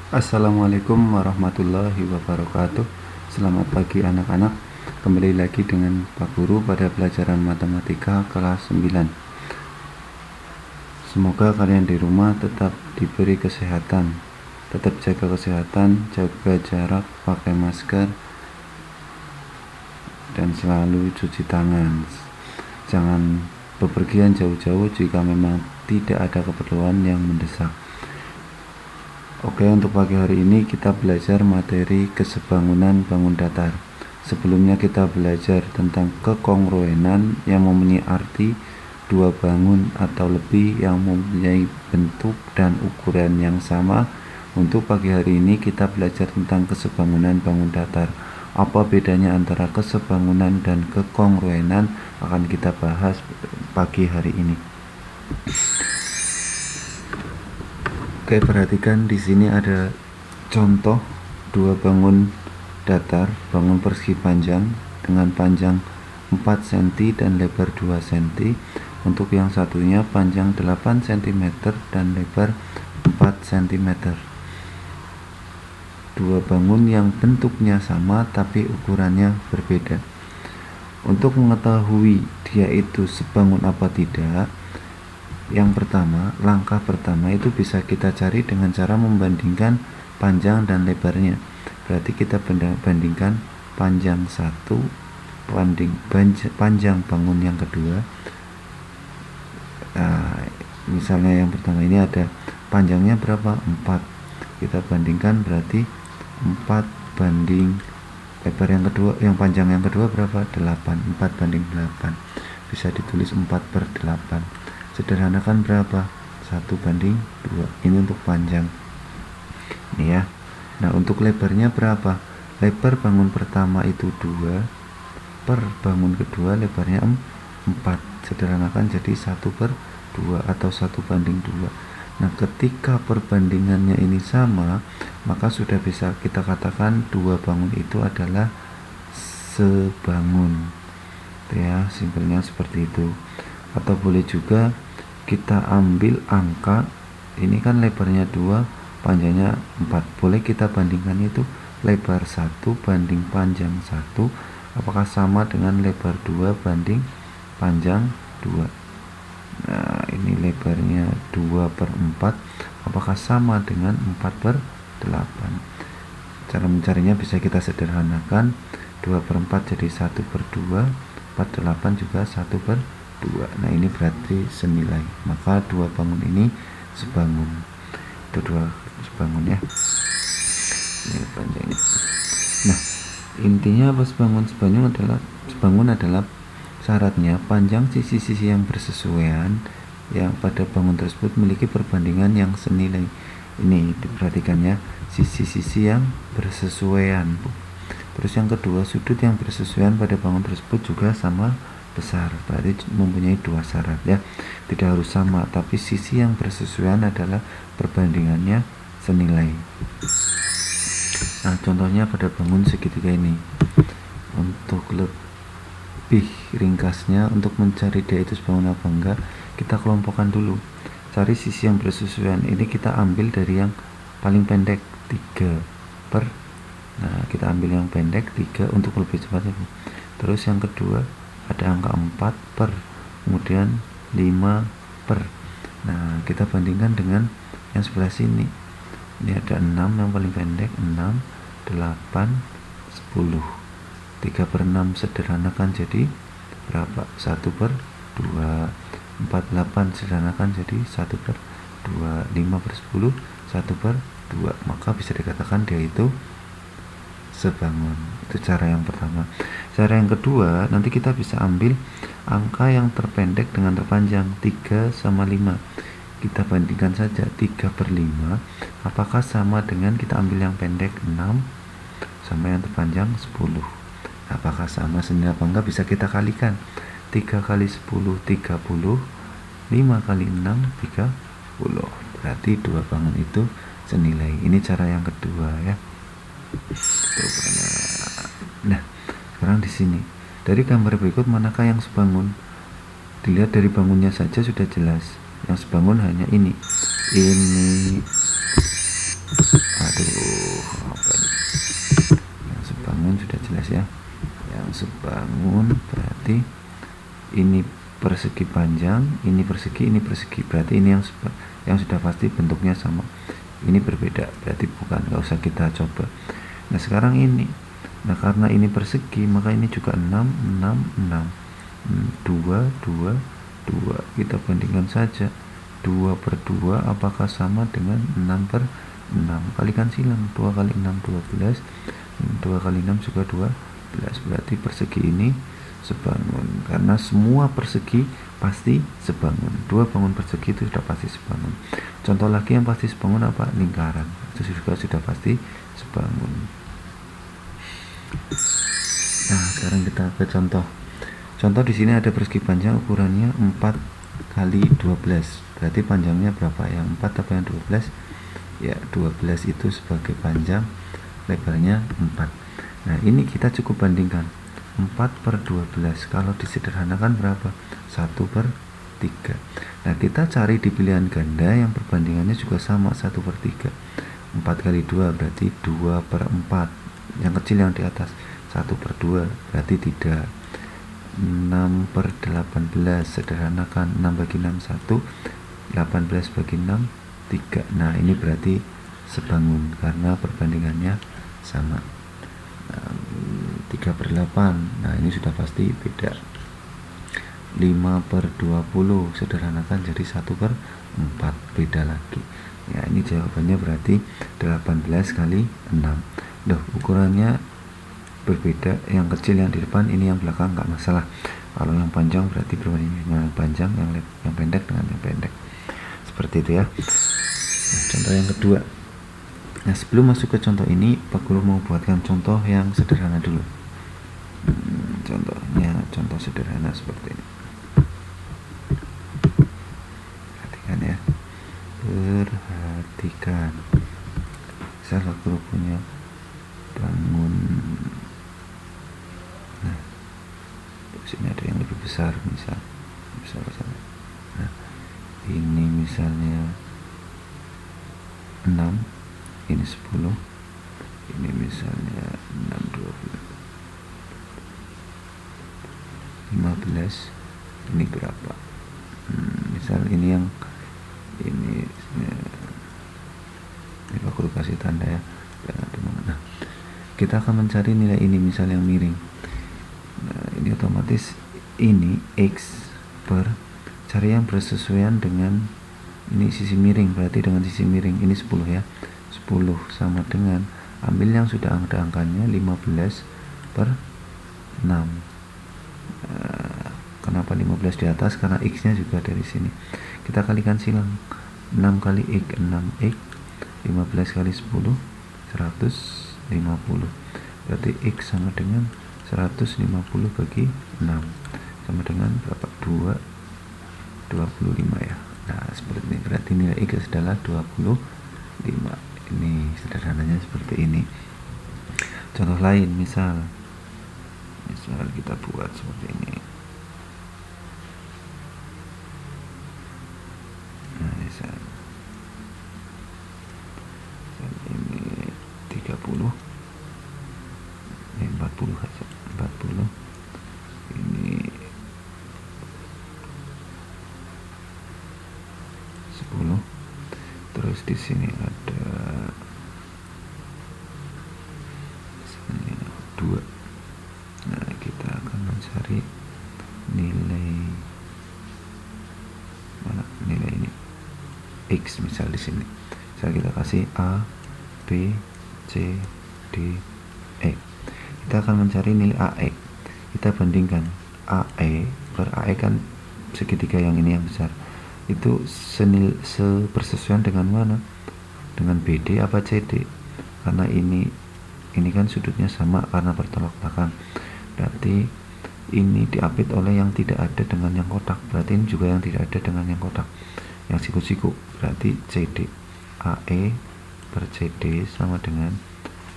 Assalamualaikum warahmatullahi wabarakatuh. Selamat pagi anak-anak. Kembali lagi dengan Pak Guru pada pelajaran matematika kelas 9. Semoga kalian di rumah tetap diberi kesehatan. Tetap jaga kesehatan, jaga jarak, pakai masker, dan selalu cuci tangan. Jangan bepergian jauh-jauh jika memang tidak ada keperluan yang mendesak. Oke, untuk pagi hari ini kita belajar materi kesebangunan bangun datar. Sebelumnya kita belajar tentang kekongruenan yang mempunyai arti dua bangun atau lebih yang mempunyai bentuk dan ukuran yang sama. Untuk pagi hari ini kita belajar tentang kesebangunan bangun datar. Apa bedanya antara kesebangunan dan kekongruenan akan kita bahas pagi hari ini. Oke, perhatikan di sini ada contoh dua bangun datar, bangun persegi panjang dengan panjang 4 cm dan lebar 2 cm. Untuk yang satunya panjang 8 cm dan lebar 4 cm. Dua bangun yang bentuknya sama tapi ukurannya berbeda. Untuk mengetahui dia itu sebangun apa tidak, yang pertama, langkah pertama itu bisa kita cari dengan cara membandingkan panjang dan lebarnya. Berarti kita bandingkan panjang satu panjang bangun yang kedua. Misalnya yang pertama ini ada panjangnya berapa? 4. Kita bandingkan berarti 4 banding lebar yang kedua, yang panjang yang kedua berapa? 8. 4 banding 8. Bisa ditulis 4/8. Sederhanakan berapa? 1 banding 2. Ini untuk panjang. Ini ya. Nah, untuk lebarnya berapa? Lebar bangun pertama itu 2 per bangun kedua lebarnya 4. Sederhanakan jadi 1/2 atau 1 banding 2. Nah, ketika perbandingannya ini sama, maka sudah bisa kita katakan dua bangun itu adalah sebangun. Ya, simpelnya seperti itu. Atau boleh juga kita ambil angka, ini kan lebarnya 2, panjangnya 4. Boleh kita bandingkan itu lebar 1 banding panjang 1, apakah sama dengan lebar 2 banding panjang 2. Nah, ini lebarnya 2/4, apakah sama dengan 4/8. Cara mencarinya bisa kita sederhanakan, 2/4 jadi 1/2, 4/8 juga 1/2. Nah, ini berarti senilai, maka dua bangun ini sebangun. Itu dua sebangun ya. Ini panjangnya. Nah, intinya apa sebangun adalah syaratnya panjang sisi-sisi yang bersesuaian yang pada bangun tersebut memiliki perbandingan yang senilai. Ini diperhatikan ya, sisi-sisi yang bersesuaian. Terus yang kedua, sudut yang bersesuaian pada bangun tersebut juga sama besar, berarti mempunyai dua syarat ya. Tidak harus sama, tapi sisi yang bersesuaian adalah perbandingannya senilai. Nah, contohnya pada bangun segitiga ini. Untuk lebih ringkasnya, untuk mencari dia itu sebangun apa enggak, kita kelompokkan dulu. Cari sisi yang bersesuaian. Ini kita ambil dari yang paling pendek 3 per. Nah, kita ambil yang pendek 3 untuk lebih cepat. Terus yang kedua ada angka 4 per, kemudian 5 per. Nah, kita bandingkan dengan yang sebelah sini. Ini ada 6 yang paling pendek, 6, 8, 10. 3/6 sederhanakan jadi berapa? 1/2. 48 sederhanakan jadi 1/2. 5/10 1/2. Maka bisa dikatakan dia itu sebangun. Itu cara yang pertama. Cara yang kedua, nanti kita bisa ambil angka yang terpendek dengan terpanjang, 3 sama 5. Kita bandingkan saja 3/5, apakah sama dengan kita ambil yang pendek 6 sama yang terpanjang 10. Apakah sama senilai apa enggak, bisa kita kalikan. 3 kali 10 30, 5 kali 6 30. Berarti dua bangun itu senilai. Ini cara yang kedua ya. Nah, sekarang di sini dari gambar berikut manakah yang sebangun? Dilihat dari bangunnya saja sudah jelas. Yang sebangun hanya ini. aduh apa ini, yang sebangun sudah jelas ya, yang sebangun berarti ini persegi panjang, ini persegi, berarti ini yang sudah pasti bentuknya sama, ini berbeda berarti bukan, nggak usah kita coba. Nah sekarang ini, nah karena ini persegi maka ini juga 6 6 6 2 2 2, kita bandingkan saja 2 per 2 apakah sama dengan 6 per 6, kalikan silang, 2 kali 6 12, 2 kali 6 juga 12, berarti persegi ini sebangun, karena semua persegi pasti sebangun, 2 bangun persegi itu sudah pasti sebangun. Contoh lagi yang pasti sebangun apa? Lingkaran, itu juga sudah pasti sebangun. Nah sekarang kita ke contoh. Contoh di sini ada persegi panjang ukurannya 4 kali 12, berarti panjangnya berapa, yang 4 apa yang 12? Ya 12 itu sebagai panjang, lebarnya 4. Nah ini kita cukup bandingkan 4 per 12, kalau disederhanakan berapa? 1 per 3. Nah kita cari di pilihan ganda yang perbandingannya juga sama, 1 per 3. 4 kali 2 berarti 2 per 4, yang kecil yang di atas. 1 per 2 berarti tidak. 6 per 18, sederhanakan, 6 bagi 6 1, 18 bagi 6 3. Nah ini berarti sebangun karena perbandingannya sama. 3 per 8, nah ini sudah pasti beda. 5 per 20, sederhanakan jadi 1 per 4, beda lagi. Ya ini jawabannya berarti 18 kali 6. Loh ukurannya berbeda, yang kecil yang di depan, ini yang belakang nggak masalah. Kalau yang panjang berarti perbandingan yang panjang, yang pendek dengan yang pendek, seperti itu ya. Nah, contoh yang kedua. Nah sebelum masuk ke contoh ini, Pak Guru mau buatkan contoh yang sederhana dulu. Contohnya contoh sederhana seperti ini. Perhatikan ya, perhatikan. Misal Pak Guru punya bangun, nah sini ada yang lebih besar, misal nah ini misalnya 6, ini 10, ini misalnya 6 12 15, ini berapa? Misal ini yang ini Pak Guru kasih tanda ya. Nah, kita akan mencari nilai ini, misal yang miring. Nah, ini otomatis ini X per, cari yang bersesuaian dengan ini sisi miring, berarti dengan sisi miring ini 10 ya. 10 sama dengan, ambil yang sudah ada angkanya 15 per 6. Kenapa 15 di atas? Karena X nya juga dari sini. Kita kalikan silang, 6 kali X 6X, 15 kali 10 150, berarti X sama dengan 150 bagi 6 sama dengan berapa? 25 ya. Nah seperti ini, berarti nilai X adalah 25. Ini sederhananya seperti ini. Contoh lain, misal kita buat seperti ini. Nah misal ini 30, ini 40 saja, 40, ini 10, terus di sini ada misalnya 2. Nah kita akan mencari nilai mana, nilai ini X misal di sini. Misal kita kasih A, B, C, D, E. Kita akan mencari nilai AE. Kita bandingkan AE per AE, kan segitiga yang ini yang besar. Itu sepersesuaian dengan mana? Dengan BD apa CD? Karena ini kan sudutnya sama karena bertolak belakang. Berarti ini diapit oleh yang tidak ada dengan yang kotak. Berarti ini juga yang tidak ada dengan yang kotak, yang siku-siku. Berarti CD, AE per CD sama dengan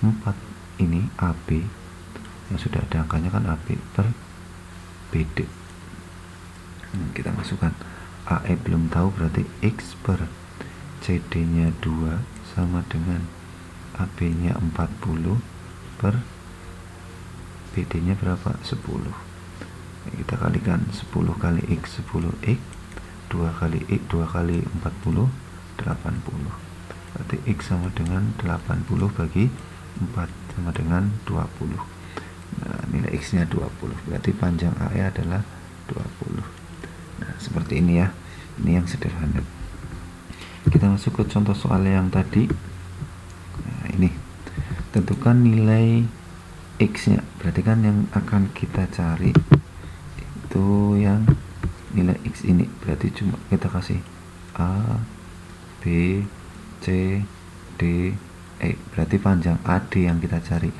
4. Ini AB yang sudah ada angkanya kan AB per BD. Kita masukkan AE belum tahu, berarti X per CD nya 2 sama dengan AB nya 40 per BD nya berapa? 10. Kita kalikan 10 kali X 10X, 2 kali X 2 kali 40 80. Berarti X sama dengan 80 bagi 4 sama dengan 20. Nah, nilai X nya 20, berarti panjang AE adalah 20. Nah, seperti ini ya. Ini yang sederhana. Kita masuk ke contoh soal yang tadi. Nah, ini tentukan nilai X nya, berarti kan yang akan kita cari itu yang nilai X ini, berarti cuma kita kasih A, B, C, D, E, berarti panjang AD yang kita cari.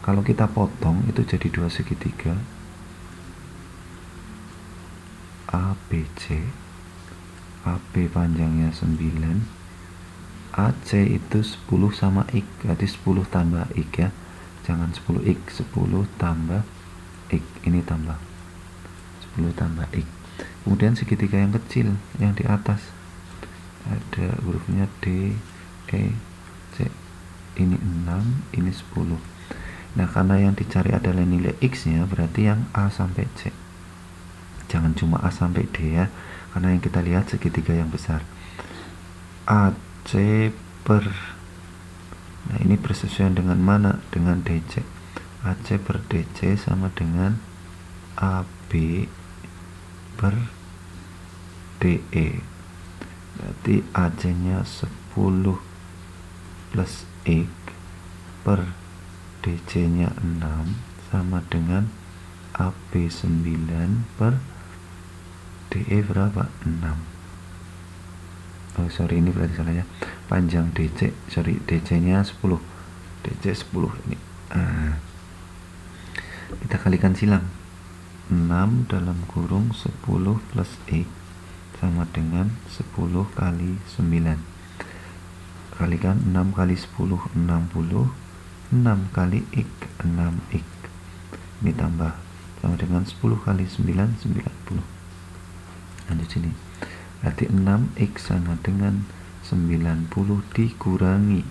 Kalau kita potong itu jadi 2 segitiga ABC, AB panjangnya 9, AC itu 10 sama X, berarti 10 tambah X ya, jangan 10X, 10 tambah X, ini tambah 10 tambah X. Kemudian segitiga yang kecil yang di atas ada hurufnya D, E, C, ini 6, ini 10. Nah, karena yang dicari adalah nilai X nya, berarti yang A sampai C, jangan cuma A sampai D ya, karena yang kita lihat segitiga yang besar. AC per, nah ini bersesuaian dengan mana? Dengan DC. AC per DC sama dengan AB per DE, berarti AC nya 10 plus X per DC nya 6 sama dengan AB 9 per DE berapa? 6. Oh sorry, ini berarti salahnya panjang DC, sorry, DC nya 10, DC 10 ini. Kita kalikan silang, 6 dalam kurung 10 plus X sama dengan 10 kali 9. Kalikan 6 kali 10 60, 6 kali X 6X, ini tambah sama dengan 10 kali 9 90. Lanjut sini, berarti 6X sama dengan 90 dikurangi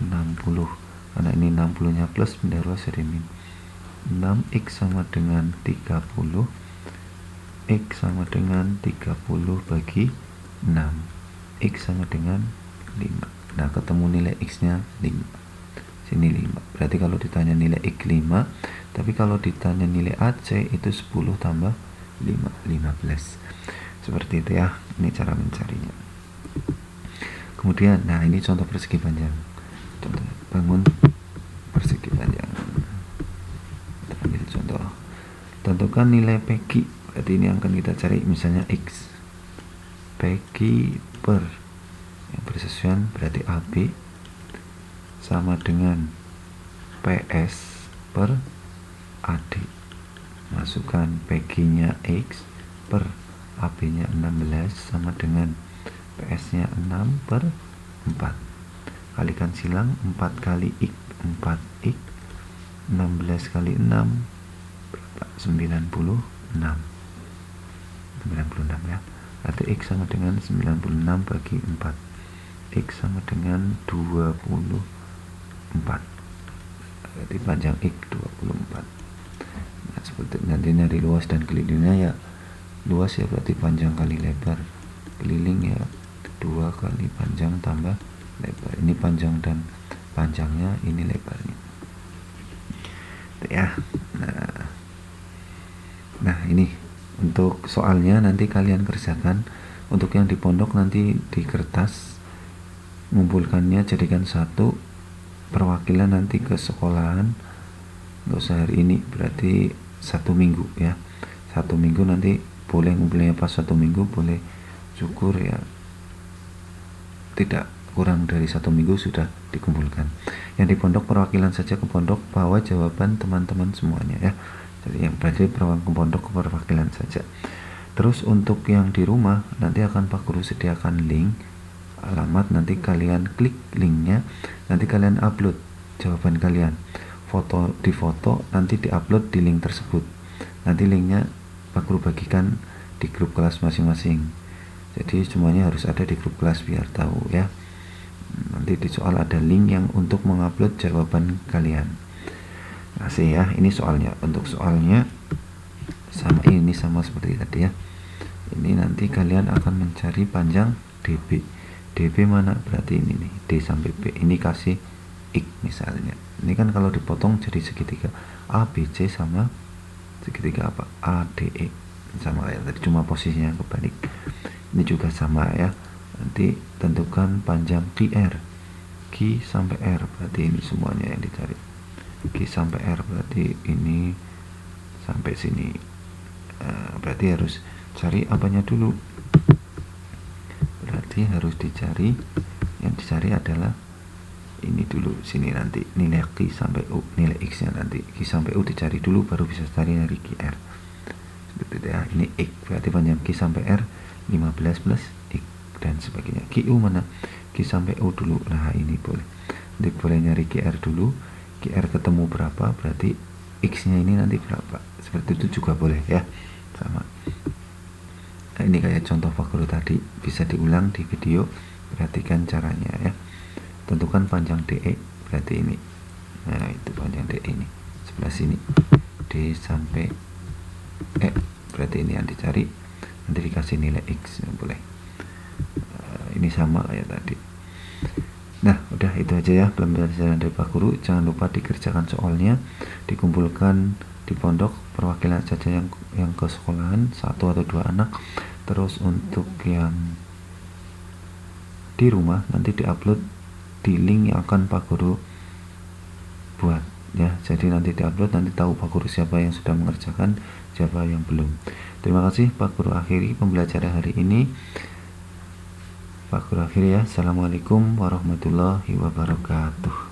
60, karena ini 60 nya plus, pindah ruas jadi min. 6X sama dengan 30, X sama dengan 30 bagi 6, X sama dengan 5. Nah, ketemu nilai X nya 5, sini 5, berarti kalau ditanya nilai X 5, tapi kalau ditanya nilai AC itu 10 tambah 5, 15. Seperti itu ya, ini cara mencarinya. Kemudian, nah ini contoh persegi panjang, contoh bangun persegi panjang. Kita ambil contoh, tentukan nilai PQ, berarti ini akan kita cari misalnya X, PQ per yang bersesuaian, berarti AB sama dengan PS per AD. Masukkan PQ nya X per AB nya 16 sama dengan PS nya 6 per 4. Kalikan silang, 4 kali X 4X, 16 kali 6 berapa? 96 ya, berarti X sama dengan 96 bagi 4, X sama dengan 24, berarti panjang X 24. Nah, seperti nanti dari luas dan kelilingnya ya, luas ya berarti panjang kali lebar, keliling ya 2 kali panjang tambah lebar, ini panjang dan panjangnya, ini lebarnya ya. Nah ini untuk soalnya nanti kalian kerjakan. Untuk yang di pondok nanti di kertas ngumpulkannya, jadikan satu perwakilan nanti ke sekolahan, nggak usah hari ini, berarti 1 minggu ya, 1 minggu nanti boleh ngumpulnya pas 1 minggu, boleh syukur ya tidak kurang dari 1 minggu sudah dikumpulkan. Yang di pondok perwakilan saja ke pondok, bawa jawaban teman-teman semuanya ya. Jadi yang berarti perwakilan ke pondok perwakilan saja. Terus untuk yang di rumah nanti akan Pak Guru sediakan link alamat, nanti kalian klik linknya, nanti kalian upload jawaban kalian, di foto nanti diupload di link tersebut. Nanti linknya Pak Guru bagikan di grup kelas masing-masing. Jadi semuanya harus ada di grup kelas biar tahu ya. Nanti di soal ada link yang untuk mengupload jawaban kalian. Kasih ya, ini soalnya. Untuk soalnya sama seperti tadi ya. Ini nanti kalian akan mencari panjang DB. DB mana? Berarti ini nih, D sampai B. Ini kasih X misalnya. Ini kan kalau dipotong jadi segitiga. ABC sama segitiga apa? ADE. Sama kayak tadi, cuma posisinya kebalik. Ini juga sama ya. Nanti tentukan panjang QR. Q sampai R, berarti ini semuanya yang dicari. Q sampai R berarti ini sampai sini. Berarti harus cari apanya dulu. Berarti harus dicari, yang dicari adalah ini dulu, sini nanti nilai Q sampai U, nilai X nya nanti. Q sampai U dicari dulu baru bisa cari dari QR. Seperti itu ya. Ini X berarti panjang Q sampai R 15 plus X dan sebagainya. QU mana? Q sampai U dulu. Nah ini boleh. Nanti boleh nyari QR dulu. QR ketemu berapa berarti X nya ini nanti berapa. Seperti itu juga boleh ya. Sama. Nah, ini kayak contoh faktor tadi, bisa diulang di video. Perhatikan caranya ya. Tentukan panjang DE berarti ini. Nah itu panjang DE ini sebelah sini. D sampai E berarti ini yang dicari. Nanti dikasih nilai X boleh. Ini sama kayak tadi. Nah udah itu aja ya pembelajaran dari Pak Guru. Jangan lupa dikerjakan soalnya, dikumpulkan di pondok perwakilan saja yang ke sekolahan 1 atau 2 anak. Terus untuk yang di rumah nanti diupload di link yang akan Pak Guru buat ya. Jadi nanti diupload, nanti tahu Pak Guru siapa yang sudah mengerjakan, siapa yang belum. Terima kasih Pak Guru, akhiri pembelajaran hari ini. Pak Guru akhiri ya. Assalamualaikum warahmatullahi wabarakatuh.